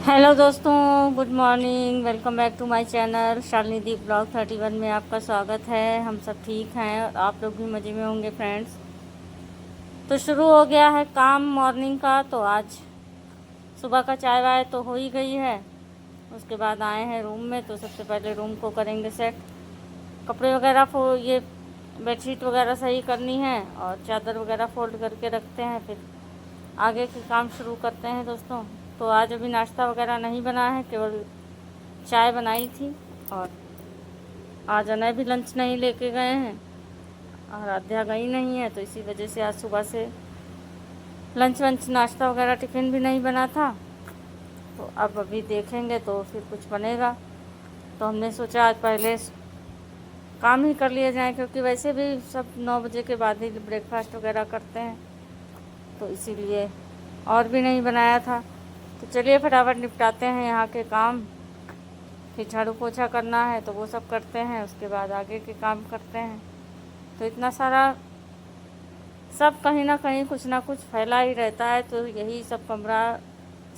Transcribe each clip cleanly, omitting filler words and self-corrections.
Hello दोस्तों, good morning. Welcome back to my channel Shalini di blog 31 में आपका स्वागत है। हम सब ठीक हैं और आप लोग भी मज़े में होंगे फ्रेंड्स। तो शुरू हो गया है काम मॉर्निंग का। तो आज सुबह का चाय वाय तो हो ही गई है। उसके बाद आए हैं रूम में, तो सबसे पहले रूम को करेंगे सेट। कपड़े वगैरह ये बेडशीट वगैरह सही करनी है और चादर वगैरह फोल्ड करके रखते हैं, फिर आगे के काम शुरू करते हैं दोस्तों। तो आज अभी नाश्ता वगैरह नहीं बना है, केवल चाय बनाई थी। और आज अनय भी लंच नहीं लेके गए हैं और आध्या गई नहीं है, तो इसी वजह से आज सुबह से लंच वंच नाश्ता वगैरह टिफ़िन भी नहीं बना था। तो अब अभी देखेंगे तो फिर कुछ बनेगा। तो हमने सोचा आज पहले काम ही कर लिए जाएँ, क्योंकि वैसे भी सब 9 बजे के बाद ही ब्रेकफास्ट वगैरह करते हैं, तो इसीलिए और भी नहीं बनाया था। तो चलिए फटाफट निपटाते हैं यहाँ के काम। फिर झाड़ू पोछा करना है तो वो सब करते हैं, उसके बाद आगे के काम करते हैं। तो इतना सारा सब कहीं ना कहीं कुछ ना कुछ फैला ही रहता है, तो यही सब कमरा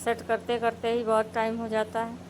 सेट करते करते ही बहुत टाइम हो जाता है।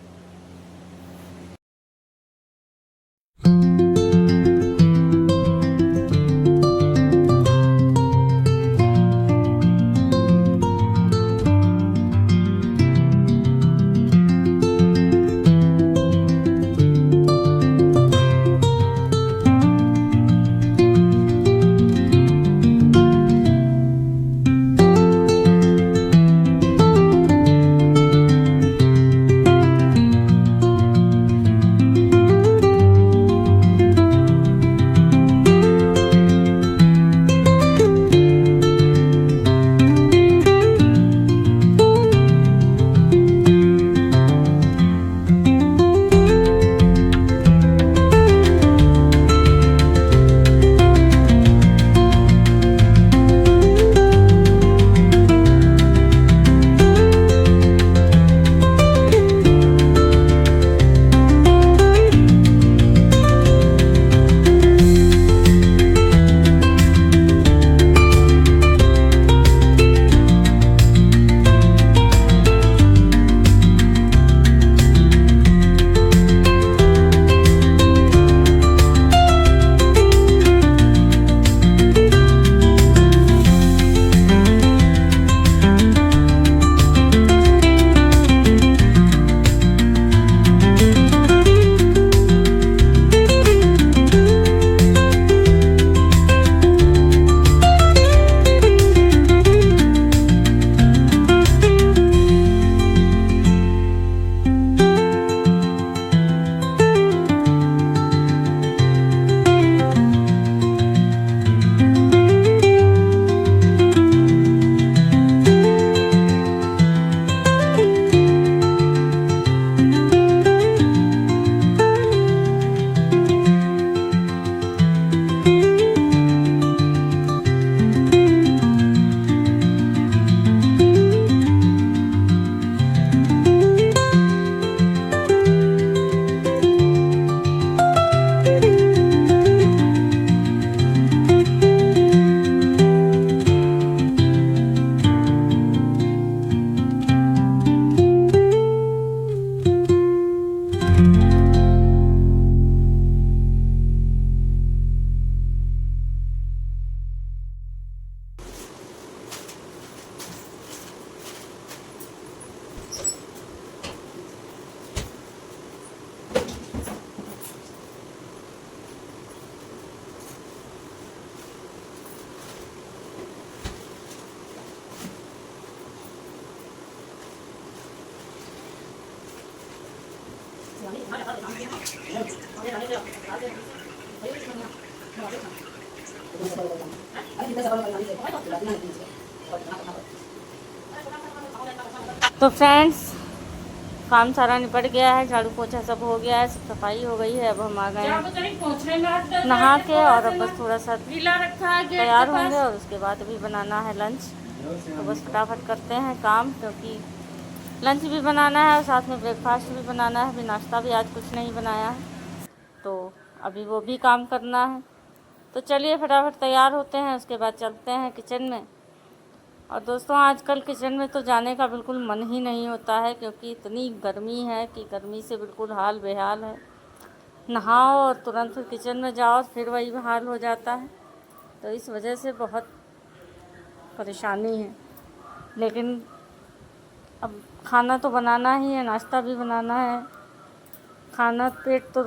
तो फ्रेंड्स, काम सारा निपट गया है, झाड़ू पोछा सब हो गया है, सब सफाई हो गई है। अब हम आ गए हैं नहा के और अब बस थोड़ा सा तैयार होंगे और उसके बाद अभी बनाना है लंच। तो बस फटाफट करते हैं काम, क्योंकि लंच भी बनाना है और साथ में ब्रेकफास्ट भी बनाना है। अभी नाश्ता भी आज कुछ नहीं बनाया है, तो अभी वो भी काम करना है। तो चलिए फटाफट तैयार होते हैं, उसके बाद चलते हैं किचन में और दोस्तों आजकल किचन में तो जाने का बिल्कुल मन ही नहीं होता है, क्योंकि इतनी गर्मी है कि गर्मी से बिल्कुल हाल बेहाल है। नहाओ और तुरंत फिर किचन में जाओ, फिर वही हाल हो जाता है। तो इस वजह से बहुत परेशानी है। लेकिन अब खाना तो बनाना ही है, नाश्ता भी बनाना है। खाना पेट तो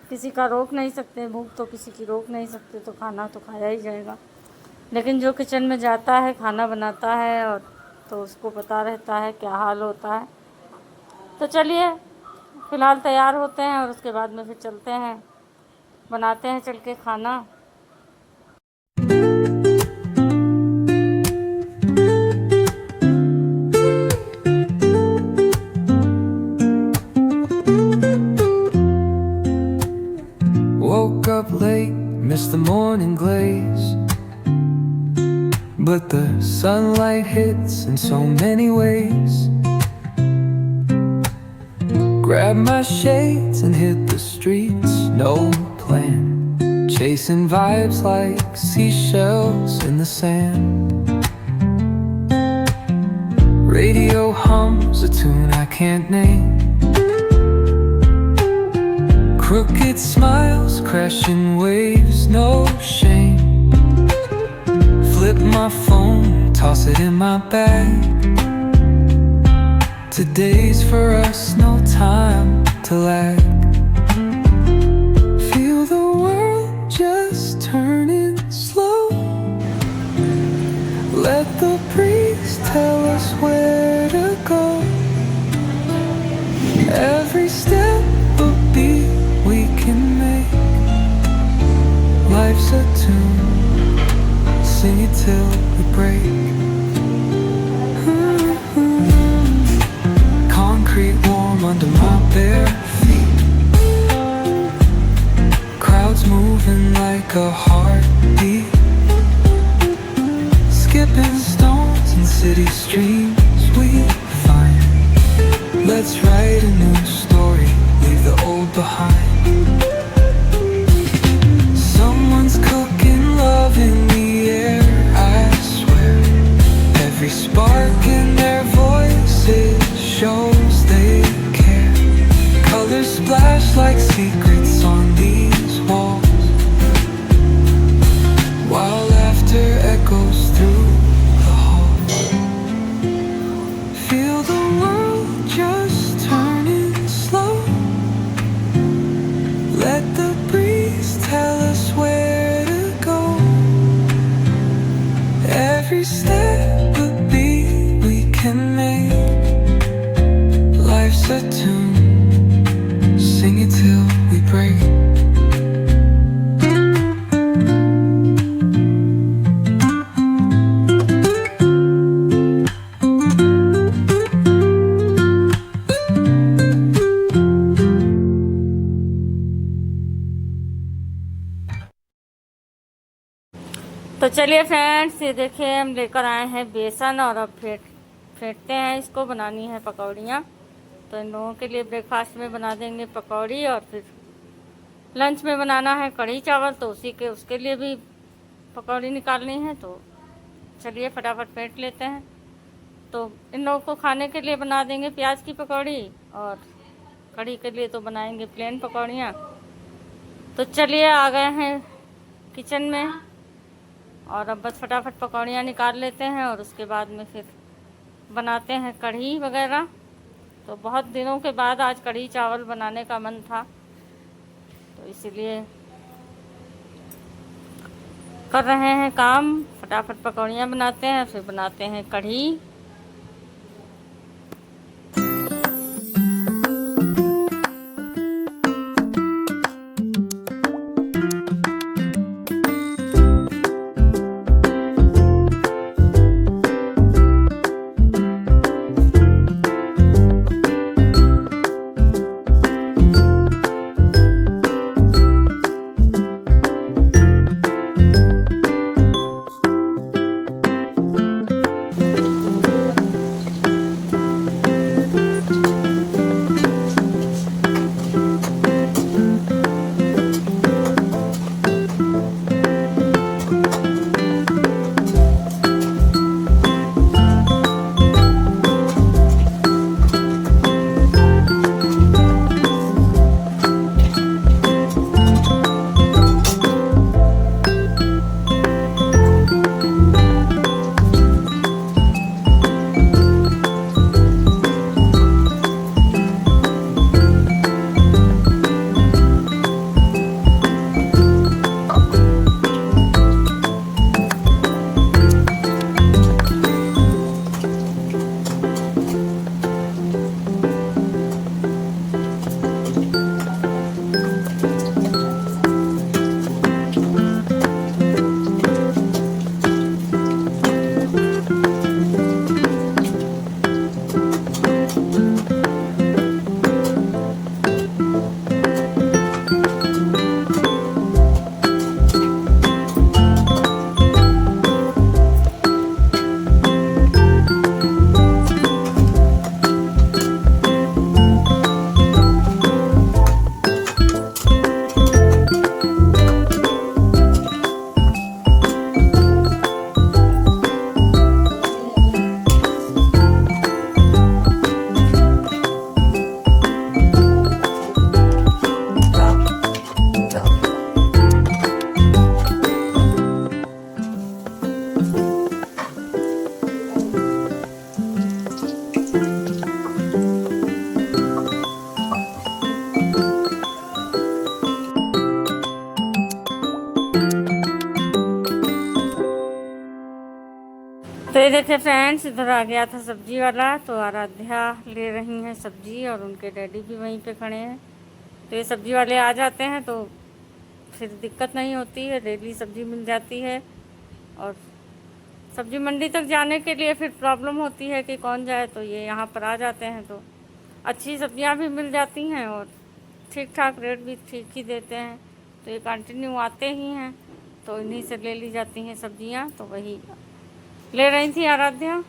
किसी का रोक नहीं सकते, भूख तो किसी की रोक नहीं सकते, तो खाना तो खाया ही जाएगा। लेकिन जो किचन में जाता है, खाना बनाता है, और तो उसको पता रहता है क्या हाल होता है। तो चलिए फ़िलहाल तैयार होते हैं और उसके बाद में फिर चलते हैं, बनाते हैं चल के खाना। Woke up late, missed the morning glaze, but the sunlight hits in so many ways. Grabbed my shades and hit the streets, no plan, chasing vibes like seashells in the sand. Radio hums a tune I can't name, crooked smiles, crashing waves, no shame. Flip my phone, toss it in my bag. Today's for us, no time to lag. Feel the world just turning slow. Let the breeze tell us where to go. Every step a beat we can make. Life's a tune, sing it till we break. Concrete warm under my bare feet. Crowds moving like a heartbeat. Skipping stones in city streams we find. Let's write a new story, leave the old behind. Someone's cooking love in the air, I swear. Every spark in their voices shows they care. Colors splash like secrets on these walls, while laughter echoes through the halls. Feel the world just turning slow. Let the breeze tell us where to go. Every step a beat we can make. Life's a tune, sing it till we break. तो चलिए friends, ये देखिए हम लेकर आए हैं बेसन, और अब फेंटते हैं इसको। बनानी है पकौड़ियाँ। तो इन लोगों के लिए ब्रेकफास्ट में बना देंगे पकौड़ी, और फिर लंच में बनाना है कढ़ी चावल, तो उसके लिए भी पकौड़ी निकालनी है। तो चलिए फटाफट फेंट लेते हैं। तो इन लोगों को खाने के लिए बना देंगे प्याज की पकौड़ी, और कढ़ी के लिए तो बनाएंगे प्लेन पकौड़ियाँ। तो चलिए आ गए हैं किचन में, और अब बस फटाफट पकौड़ियाँ निकाल लेते हैं, और उसके बाद में फिर बनाते हैं कढ़ी वगैरह। तो बहुत दिनों के बाद आज कढ़ी चावल बनाने का मन था, तो इसीलिए कर रहे हैं काम। फटाफट पकौड़ियाँ बनाते हैं, फिर बनाते हैं कढ़ी। ये देखिए फ्रेंड्स, इधर आ गया था सब्जी वाला, तो आराध्या ले रही हैं सब्जी और उनके डैडी भी वहीं पे खड़े हैं। तो ये सब्जी वाले आ जाते हैं तो फिर दिक्कत नहीं होती है, डेली सब्जी मिल जाती है। और सब्जी मंडी तक जाने के लिए फिर प्रॉब्लम होती है कि कौन जाए, तो ये यहाँ पर आ जाते हैं तो अच्छी सब्जियाँ भी मिल जाती हैं और ठीक ठाक रेट भी ठीक ही देते हैं। तो ये कंटिन्यू आते ही हैं, तो इन्हीं से ले ली जाती हैं सब्जियाँ। तो वही ले रही थी आराध्या।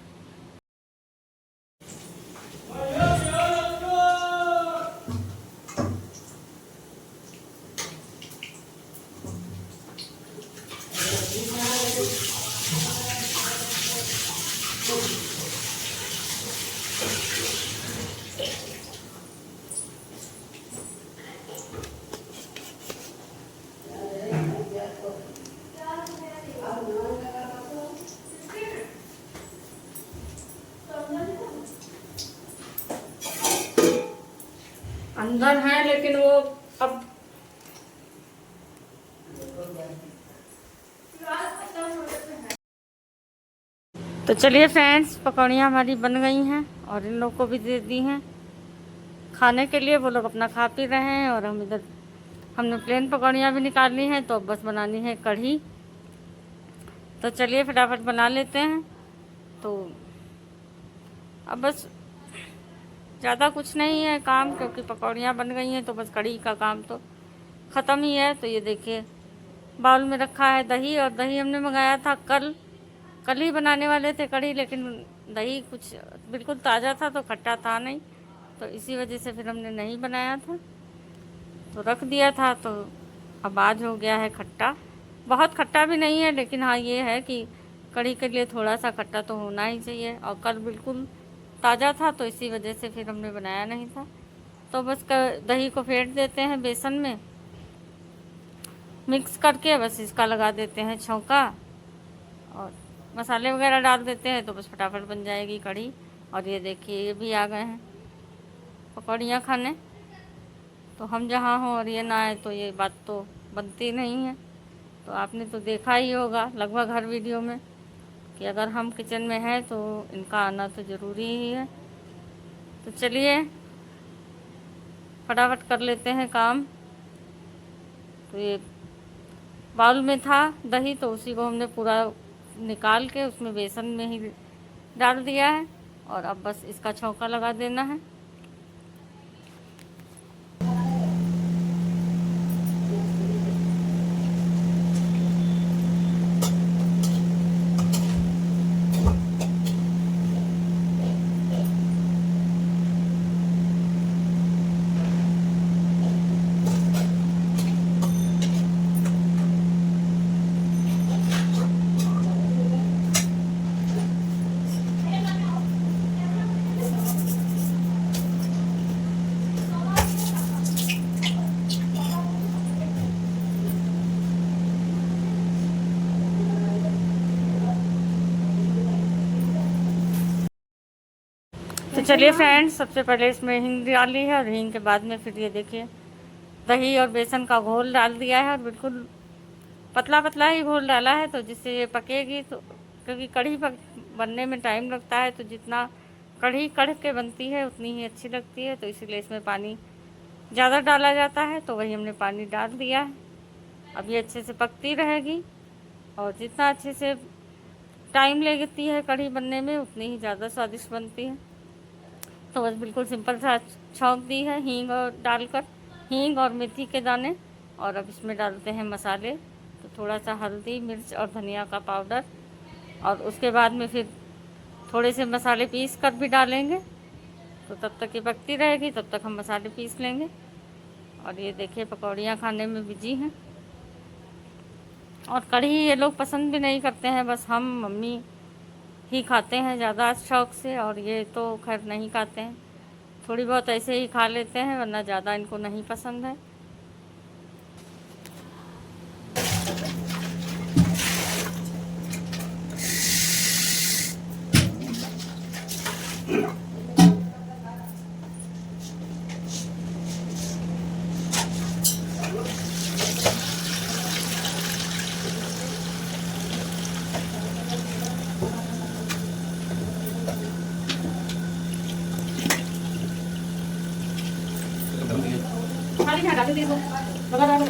अंदर है लेकिन वो अब तो चलिए फ्रेंड्स, पकौड़ियाँ हमारी बन गई हैं और इन लोग को भी दे दी हैं खाने के लिए। वो लोग अपना खा पी रहे हैं और हमने प्लेन पकौड़ियाँ भी निकाल ली हैं। तो अब बस बनानी है कढ़ी। तो चलिए फटाफट बना लेते हैं। तो अब बस ज़्यादा कुछ नहीं है काम, क्योंकि पकौड़ियाँ बन गई हैं तो बस कढ़ी का काम तो ख़त्म ही है। तो ये देखिए बाउल में रखा है दही, और दही हमने मंगाया था कल ही बनाने वाले थे कढ़ी, लेकिन दही कुछ बिल्कुल ताज़ा था तो खट्टा था नहीं, तो इसी वजह से फिर हमने नहीं बनाया था, तो रख दिया था। तो अब आज हो गया है खट्टा। बहुत खट्टा भी नहीं है, लेकिन हाँ ये है कि कढ़ी के लिए थोड़ा सा खट्टा तो होना ही चाहिए, और कल बिल्कुल ताज़ा था तो इसी वजह से फिर हमने बनाया नहीं था। तो बस दही को फेंट देते हैं बेसन में मिक्स करके, बस इसका लगा देते हैं छौंका और मसाले वगैरह डाल देते हैं, तो बस फटाफट बन जाएगी कढ़ी। और ये देखिए ये भी आ गए हैं पकौड़ियाँ खाने। तो हम जहाँ हों और ये ना आए तो ये बात तो बनती नहीं है। तो आपने तो देखा ही होगा लगभग हर वीडियो में कि अगर हम किचन में हैं तो इनका आना तो ज़रूरी ही है। तो चलिए फटाफट कर लेते हैं काम। तो ये बाउल में था दही, तो उसी को हमने पूरा निकाल के उसमें बेसन में ही डाल दिया है, और अब बस इसका छौंका लगा देना है। तो चलिए फ्रेंड्स, सबसे पहले इसमें हींग डाली है और हींग के बाद में फिर ये देखिए दही और बेसन का घोल डाल दिया है, और बिल्कुल पतला पतला ही घोल डाला है, तो जिससे ये पकेगी। तो क्योंकि कढ़ी बनने में टाइम लगता है, तो जितना कढ़ी कढ़ के बनती है उतनी ही अच्छी लगती है, तो इसीलिए इसमें पानी ज़्यादा डाला जाता है। तो वही हमने पानी डाल दिया है। अब ये अच्छे से पकती रहेगी, और जितना अच्छे से टाइम लेती है कढ़ी बनने में उतनी ही ज़्यादा स्वादिष्ट बनती है। तो बस बिल्कुल सिंपल सा छौंक दी है हींग और डालकर, हींग और मेथी के दाने। और अब इसमें डालते हैं मसाले, तो थोड़ा सा हल्दी, मिर्च और धनिया का पाउडर, और उसके बाद में फिर थोड़े से मसाले पीस कर भी डालेंगे। तो तब तक ये पकती रहेगी, तब तक हम मसाले पीस लेंगे। और ये देखिए पकौड़ियाँ खाने में बिजी हैं, और कढ़ी ये लोग पसंद भी नहीं करते हैं, बस हम मम्मी ही खाते हैं ज़्यादा शौक़ से, और ये तो खैर नहीं खाते हैं, थोड़ी बहुत ऐसे ही खा लेते हैं, वरना ज़्यादा इनको नहीं पसंद है। खाली क्या डाल दे दो लगा लगा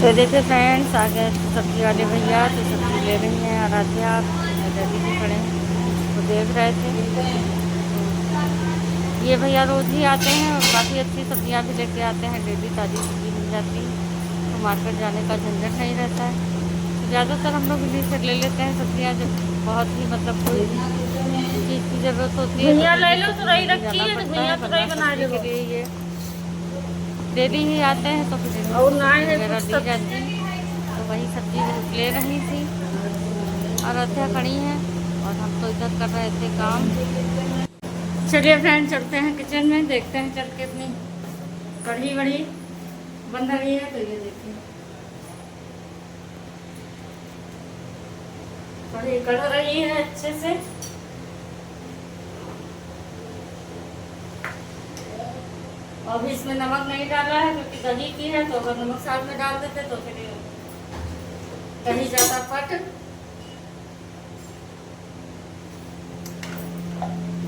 तो देखिए फ्रेंड्स, आगे सब्जी वाले भैया तो सब्जी ले रही हैं आराध्या, डैडी भी खड़े हैं वो देख रहे थे। ये भैया रोज़ ही आते हैं और काफ़ी अच्छी सब्जियां भी लेके आते हैं, डेली ताज़ी सब्जी मिल जाती है, तो मार्केट जाने का झंझट नहीं रहता है। तो ज़्यादातर हम लोग इन्हीं से ले लेते हैं सब्जियाँ, जब बहुत ही मतलब कोई चीज़ की ज़रूरत होती है। भैया ले लो, तुरई रखी है तो भैया तुरई बना लो के लिए ये डेली ही आते हैं तो फिर और ना है वगैरह कुछ दी जाती है। तो वही सब्जी ले रही थी और अध्या खड़ी हैं और हम तो इधर कर रहे थे काम। चलिए फ्रेंड, चलते हैं किचन में, देखते हैं चल के अपनी कढ़ी वढ़ी बन रही है। तो ये देखिए कढ़ी कढ़ रही है अच्छे से। और अभी इसमें नमक नहीं डाला है क्योंकि दही की है, तो अगर नमक साथ में डाल देते तो फिर दही ज़्यादा फट।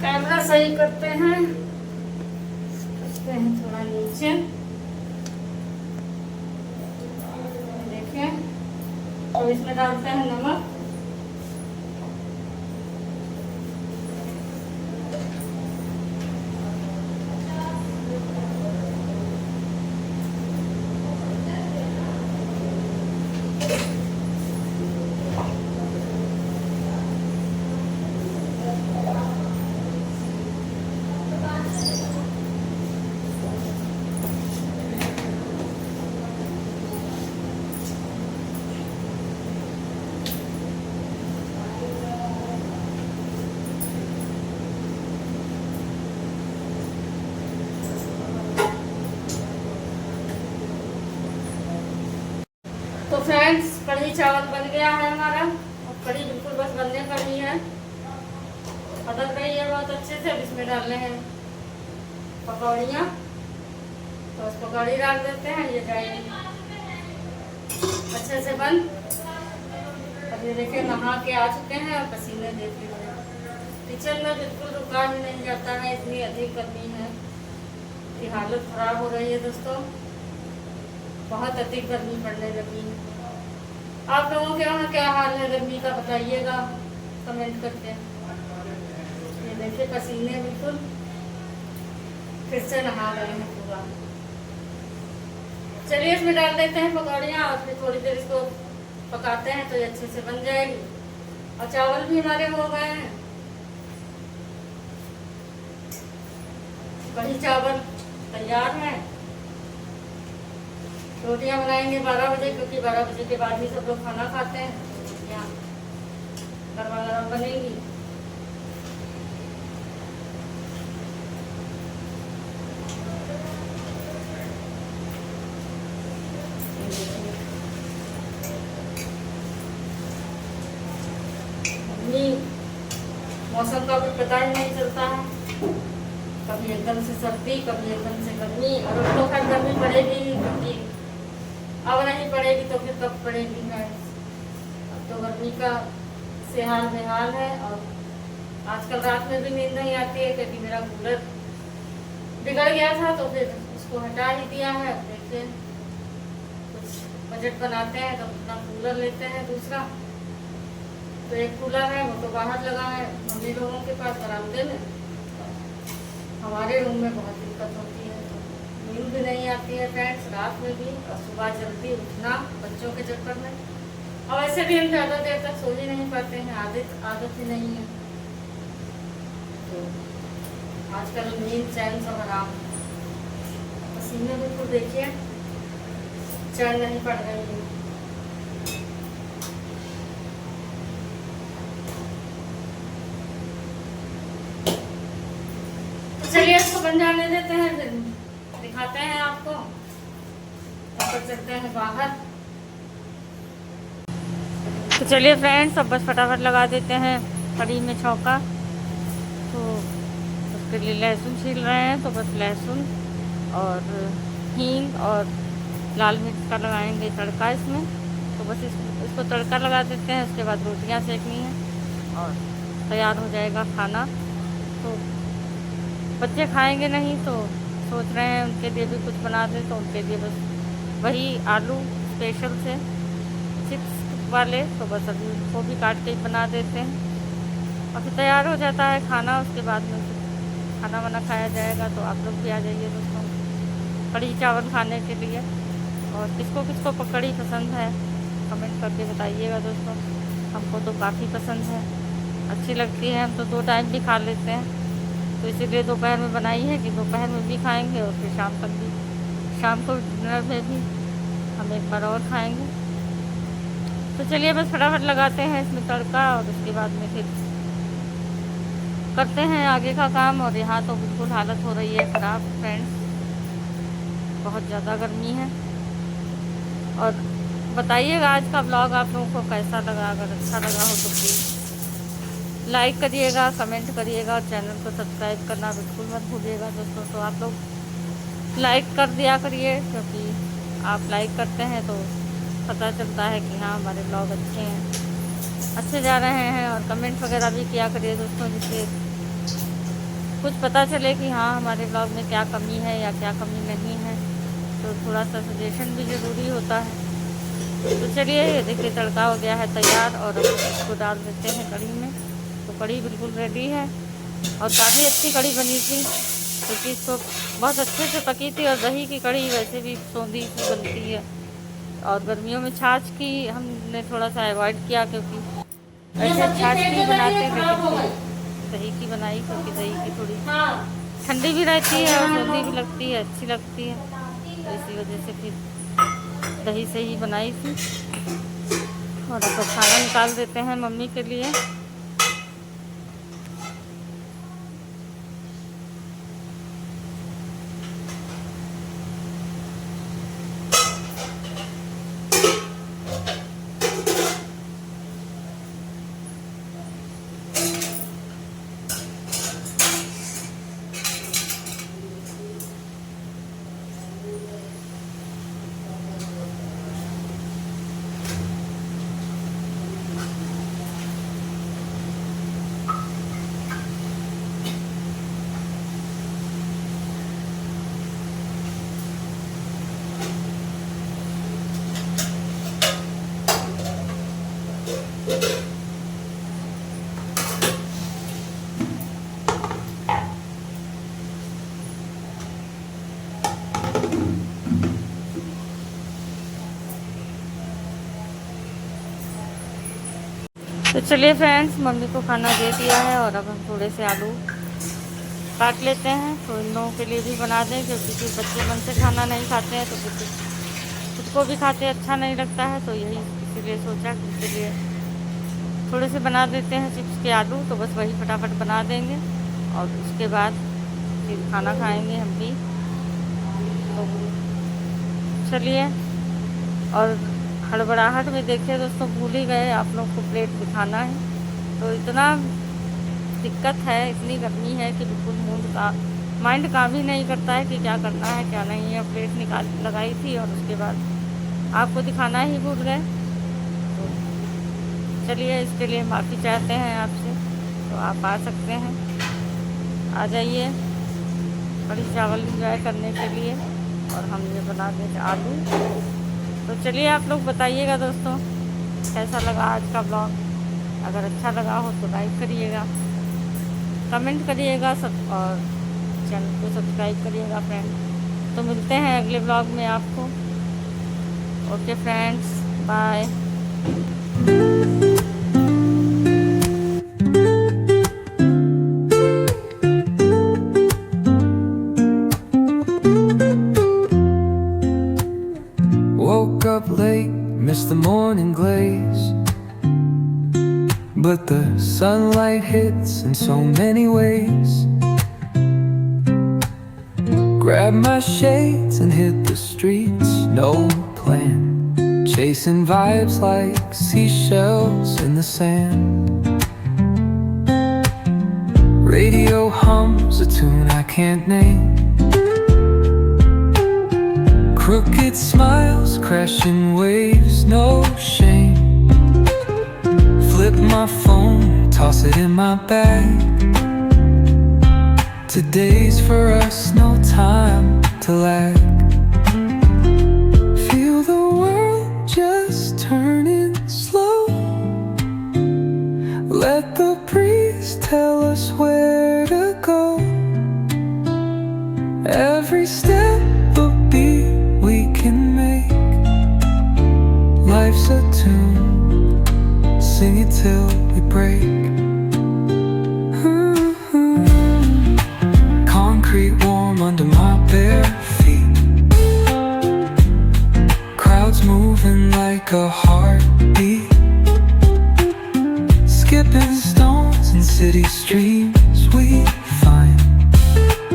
कैमरा सही करते हैं, थोड़ा नीचे देखें। तो इसमें डालते हैं नमक, तो फ्रेंड्स कढ़ी चावल बन गया है हमारा। और कढ़ी बिल्कुल बस बनने पर ही है, पकड़ रही है बहुत अच्छे से। अब इसमें डालने हैं पकौड़ियाँ, तो उस पकौड़ी डाल देते हैं, ये जाएगी अच्छे से बन। अब ये देखिए नहा के आ चुके हैं और पसीने देते हुए। किचन में बिल्कुल रुका ही नहीं जाता है, इतनी अधिक गर्मी है कि हालत ख़राब हो रही है दोस्तों। बहुत अधिक गर्मी पड़ने लगी है। आप लोगों के वहाँ क्या हाल है गर्मी का, बताइएगा कमेंट करके। ये देखिए पसीने बिल्कुल, फिर से नहा गए हैं पूरा। चलिए इसमें डाल देते हैं पकौड़ियाँ और फिर थोड़ी देर इसको पकाते हैं तो ये अच्छे से बन जाएगी। और चावल भी हमारे हो गए हैं, कढ़ी चावल तैयार है। रोटियां बनाएंगे 12 बजे, क्योंकि 12 बजे के बाद ही सब लोग खाना खाते हैं। रोटियां गरमा गरम बनेंगी। मौसम का कुछ पता ही नहीं चलता है, कभी एकदम से सर्दी, कभी एकदम से गर्मी। और अब तो खैर गर्मी पड़ेगी ही, क्योंकि अब नहीं पड़ेगी तो फिर कब पड़ेगी है। अब तो गर्मी का से हाल बेहाल है। और आजकल रात में भी नींद नहीं आती है, क्योंकि मेरा कूलर बिगड़ गया था तो फिर उसको हटा ही दिया है। देखिए कुछ बजट बनाते हैं तो अपना कूलर लेते हैं दूसरा। तो एक कूलर है वो तो बाहर लगा है मम्मी लोगों के पास बरामदे में। हमारे रूम में बहुत दिक्कत होती है, तो नींद भी नहीं आती है फ्रेंड्स रात में भी। और सुबह जल्दी उठना बच्चों के चक्कर में, और वैसे भी हम ज़्यादा देर तक सो ही नहीं पाते हैं, आदत ही नहीं है। तो आजकल नींद चैन सब आराम, पसीने बिल्कुल देखिए चैन नहीं पड़ रही है। चलिए इसको बन जाने देते हैं, फिर दिखाते हैं आपको। तब तक चलते हैं बाहर। तो चलिए फ्रेंड्स अब बस फटाफट लगा देते हैं कढ़ी में छौंका। तो उसके लिए लहसुन छील रहे हैं, तो बस लहसुन और हींग और लाल मिर्च का लगाएंगे तड़का इसमें। तो बस इसको तड़का लगा देते हैं, उसके बाद रोटियां सेकनी है और तैयार हो जाएगा खाना। तो बच्चे खाएंगे नहीं, तो सोच रहे हैं उनके लिए भी कुछ बना दें। तो उनके लिए बस वही आलू स्पेशल से चिप्स वाले, तो बस अभी उनको भी काट के बना देते हैं और फिर तैयार हो जाता है खाना। उसके बाद में खाना वाना खाया जाएगा। तो आप लोग भी आ जाइए दोस्तों कढ़ी चावल खाने के लिए। और किसको किसको कढ़ी पसंद है कमेंट करके बताइएगा दोस्तों। हमको तो काफ़ी पसंद है, अच्छी लगती है, हम तो 2 टाइम भी खा लेते हैं। तो इसीलिए दोपहर में बनाई है कि दोपहर में भी खाएंगे और फिर शाम तक भी, शाम को डिनर में भी हम एक बार और खाएंगे। तो चलिए बस फटाफट लगाते हैं इसमें तड़का और उसके बाद में फिर करते हैं आगे का काम। और यहाँ तो बिल्कुल हालत हो रही है ख़राब फ्रेंड्स, बहुत ज़्यादा गर्मी है। और बताइएगा आज का ब्लॉग आप लोगों को कैसा लगा। अगर अच्छा लगा हो तो प्लीज़ लाइक करिएगा, कमेंट करिएगा और चैनल को सब्सक्राइब करना बिल्कुल मत भूलिएगा दोस्तों। तो आप लोग लाइक कर दिया करिए, क्योंकि आप लाइक करते हैं तो पता चलता है कि हाँ हमारे ब्लॉग अच्छे जा रहे हैं। और कमेंट वगैरह भी किया करिए दोस्तों, जिससे कुछ पता चले कि हाँ हमारे ब्लॉग में क्या कमी है या क्या कमी नहीं है। तो थोड़ा सा सजेशन भी ज़रूरी होता है। तो चलिए, ये देखिए तड़का हो गया है तैयार और अब इसको डाल देते हैं कढ़ी में। तो कढ़ी बिल्कुल रेडी है और काफ़ी अच्छी कढ़ी बनी थी, क्योंकि इसको बहुत अच्छे से पकी थी। और दही की कढ़ी वैसे भी सौंधी सी बनती है, और गर्मियों में छाछ की हमने थोड़ा सा अवॉइड किया, क्योंकि ऐसे छाछ नहीं बनाते, लेकिन दही की बनाई, क्योंकि दही की थोड़ी ठंडी भी रहती है और सौंधी भी लगती है, अच्छी लगती है। तो इसी वजह से फिर दही से ही बनाई थी। और अब खाना निकाल देते हैं मम्मी के लिए। तो चलिए फ्रेंड्स, मम्मी को खाना दे दिया है और अब हम थोड़े से आलू काट लेते हैं। तो इन लोगों के लिए भी बना दें, क्योंकि फिर बच्चे मन से खाना नहीं खाते हैं तो खुद को भी खाते अच्छा नहीं लगता है। तो यही इसीलिए सोचा कि इसीलिए थोड़े से बना देते हैं चिप्स के आलू। तो बस वही फटाफट बना देंगे और उसके बाद फिर खाना खाएंगे हम भी। तो चलिए, और हड़बड़ाहट में देखिए दोस्तों, भूल ही गए आप लोग को प्लेट दिखाना है। तो इतना दिक्कत है, इतनी गर्मी है कि बिल्कुल माइंड काम ही नहीं करता है कि क्या करना है क्या नहीं है। प्लेट लगाई थी और उसके बाद आपको दिखाना ही भूल गए। तो चलिए, इसके लिए माफ़ी चाहते हैं आपसे। तो आप आ सकते हैं, आ जाइए कढ़ी चावल इंजॉय करने के लिए। और हम ये बना दें आलू। तो चलिए, आप लोग बताइएगा दोस्तों कैसा लगा आज का ब्लॉग। अगर अच्छा लगा हो तो लाइक करिएगा, कमेंट करिएगा सब, और चैनल को सब्सक्राइब करिएगा फ्रेंड। तो मिलते हैं अगले ब्लॉग में आपको। Okay friends, bye. Woke up late, missed the morning glaze, but the sunlight hits in so many ways. Grabbed my shades and hit the streets, no plan, chasing vibes like seashells in the sand. Radio hums a tune I can't name, crooked smiles, crashing waves, no shame. Flip my phone, toss it in my bag. Today's for us, no time to lag. Feel the world just turning slow. Let the breeze tell us where to go. Every step a beat we can make. Life's a tune, sing it till we break. Concrete warm under my bare feet. Crowds moving like a heartbeat. Skipping stones in city streams we find.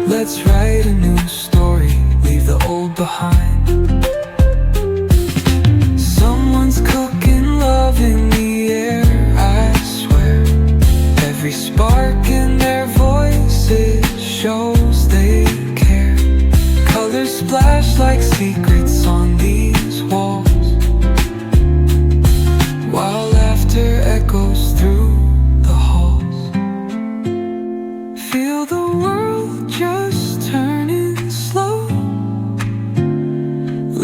Let's write a new story, leave the old behind. Someone's cooking love in the air, I swear. Every spark in their voices shows they care. Colors secrets on these walls, while laughter echoes through the halls. Feel the world just turning slow.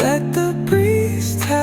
Let the breeze tell